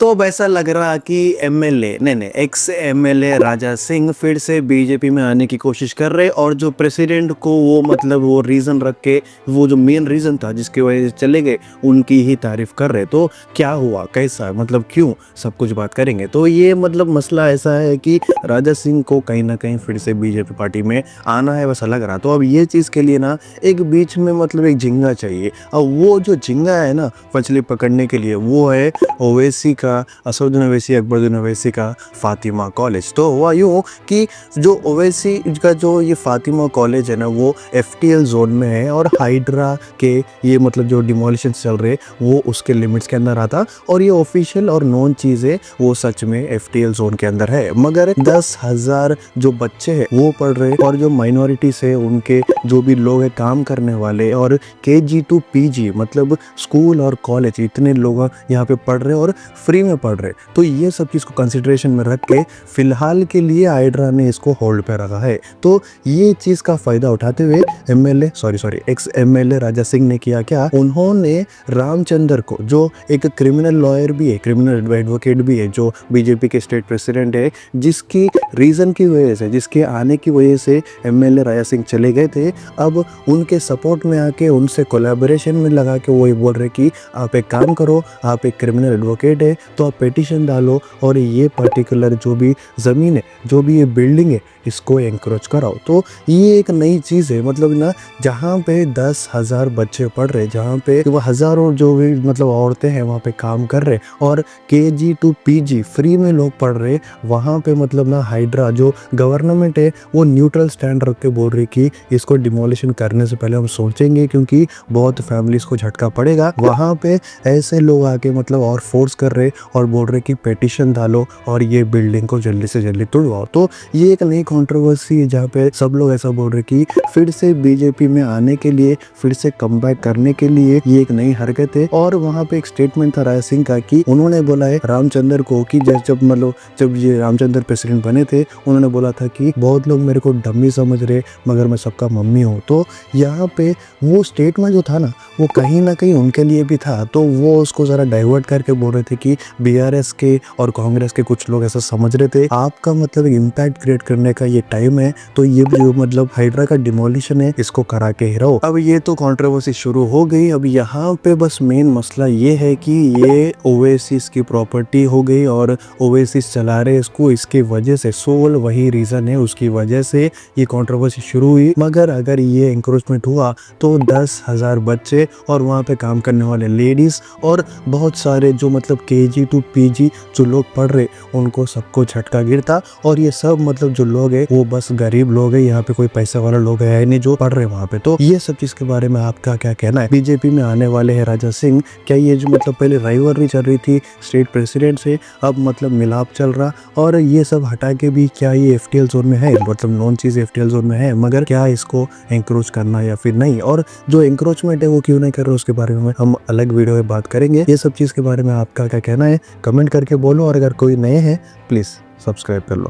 तो अब ऐसा लग रहा कि एमएलए नहीं एक्स एमएलए राजा सिंह फिर से बीजेपी में आने की कोशिश कर रहे और जो प्रेसिडेंट को वो मतलब वो रीज़न रख के वो जो मेन रीज़न था जिसकी वजह से चले गए उनकी ही तारीफ कर रहे। तो क्या हुआ, कैसा, मतलब क्यों, सब कुछ बात करेंगे। तो ये मतलब मसला ऐसा है कि राजा सिंह को कहीं ना कहीं फिर से बीजेपी पार्टी में आना है वैसा लग रहा। तो अब ये चीज़ के लिए ना एक बीच में मतलब एक झिंगा चाहिए। अब वो जो झिंगा है ना मछली पकड़ने के लिए वो है ओवैसी का, असदुद्दीन ओवैसी, अकबरुद्दीन ओवैसी का फातिमा कॉलेज। तो हुआ यूँ कि जो ओवैसी का जो ये फातिमा कॉलेज है ना वो एफटीएल जोन में है और हाइड्रा के ये मतलब जो डिमोलिशन चल रहे वो उसके लिमिट्स के अंदर आता और ये ऑफिशियल और नॉन चीज़ें वो सच में एफटीएल जोन के अंदर है। मगर 10,000 जो बच्चे हैं वो पढ़ रहे और जो माइनॉरिटीज है उनके जो भी लोग हैं काम करने वाले और KG to PG मतलब स्कूल और कॉलेज इतने लोग यहाँ पे पढ़ रहे और फ्री में पढ़ रहे। तो ये सब चीज़ को कंसिडरेशन में रख के फिलहाल के लिए हाइड्रा ने इसको होल्ड पे रखा है। तो ये चीज़ का फ़ायदा उठाते हुए एक्स एमएलए राजा सिंह ने किया क्या, उन्होंने रामचंद्र को जो एक क्रिमिनल लॉयर भी है, क्रिमिनल एडवोकेट भी है, जो बीजेपी के स्टेट प्रेसिडेंट है, जिसकी रीज़न की वजह से, जिसके आने की वजह से एमएलए राजा सिंह चले गए थे, अब उनके सपोर्ट में आके उनसे कोलैबोरेशन में लगा के वो ये बोल रहे कि आप एक काम करो, आप एक क्रिमिनल एडवोकेट है तो आप पिटीशन डालो और ये पर्टिकुलर जो भी ज़मीन है, जो भी ये बिल्डिंग है, इसको एनक्रोच कराओ। तो ये एक नई चीज़ है, मतलब ना जहाँ पे 10,000 बच्चे पढ़ रहे, जहाँ पे वो हज़ारों जो भी मतलब औरतें हैं वहाँ पे काम कर रहे और KG to PG फ्री में लोग पढ़ रहे, वहाँ पे मतलब ना हाइड्रा जो गवर्नमेंट है वो न्यूट्रल स्टैंड रख के बोल रही कि इसको डिमोलिशन करने से पहले हम सोचेंगे क्योंकि बहुत फैमिलीज को झटका पड़ेगा। वहाँ पे ऐसे लोग आके मतलब और फोर्स कर रहे और बोल रहे कि पिटीशन डालो और ये बिल्डिंग को जल्दी से जल्दी तोड़वाओ। तो ये एक नई कंट्रोवर्सी है जहाँ पे सब लोग ऐसा बोल रहे कि फिर से बीजेपी में आने के लिए, फिर से कमबैक करने के लिए ये एक नई हरकत है। और वहाँ पे एक स्टेटमेंट था राजा सिंह का कि उन्होंने बोला है रामचंद्र को कि जब ये रामचंद्र प्रेसिडेंट बने थे उन्होंने बोला था कि बहुत लोग मेरे को डम्मी समझ रहे मगर मैं सबका मम्मी हूँ। तो यहाँ पे वो स्टेटमेंट जो था ना वो कहीं ना कहीं उनके लिए भी था, तो वो उसको ज़रा डाइवर्ट करके बोल रहे थे कि BRS के और कांग्रेस के कुछ लोग ऐसा समझ रहे थे आपका मतलब इम्पैक्ट क्रिएट करने का ये टाइम है, तो ये जो मतलब हाइड्रा का डिमोलिशन है इसको करा के ही रहो। अब ये तो कंट्रोवर्सी शुरू हो गई। अब यहाँ पे बस मेन मसला ये है कि ये ओवैसीज की प्रॉपर्टी हो गई और ओवैसीज चला रहे इसको, इसकी वजह से सोल वही रीज़न है, उसकी वजह से ये कंट्रोवर्सी शुरू हुई। मगर अगर ये इंक्रोचमेंट हुआ तो 10,000 बच्चे और वहाँ पे काम करने वाले लेडीज़ और बहुत सारे जो मतलब KG to PG जो लोग पढ़ रहे उनको सबको झटका गिरता और ये सब मतलब जो लोग हैं वो बस गरीब लोग हैं, यहाँ पे कोई पैसे वाला लोग है नहीं जो पढ़ रहे वहाँ पे। तो ये सब चीज़ के बारे में आपका क्या कहना है? बीजेपी में आने वाले हैं राजा सिंह, क्या ये जो मतलब पहले राइवलरी चल रही थी स्टेट प्रेसिडेंट से अब मतलब मिलाप चल रहा और ये सब हटा के भी क्या ये FTL जोन में है, मतलब नॉन चीज़ FTL जोन में है, मगर क्या इसको एंक्रोच करना या फिर नहीं, और जो एंक्रोचमेंट है वो क्यों नहीं कर रहे उसके बारे में हम अलग वीडियो में बात करेंगे। ये सब चीज़ के बारे में आपका क्या कहना है कमेंट करके बोलो और अगर कोई नए हैं प्लीज़ सब्सक्राइब कर लो।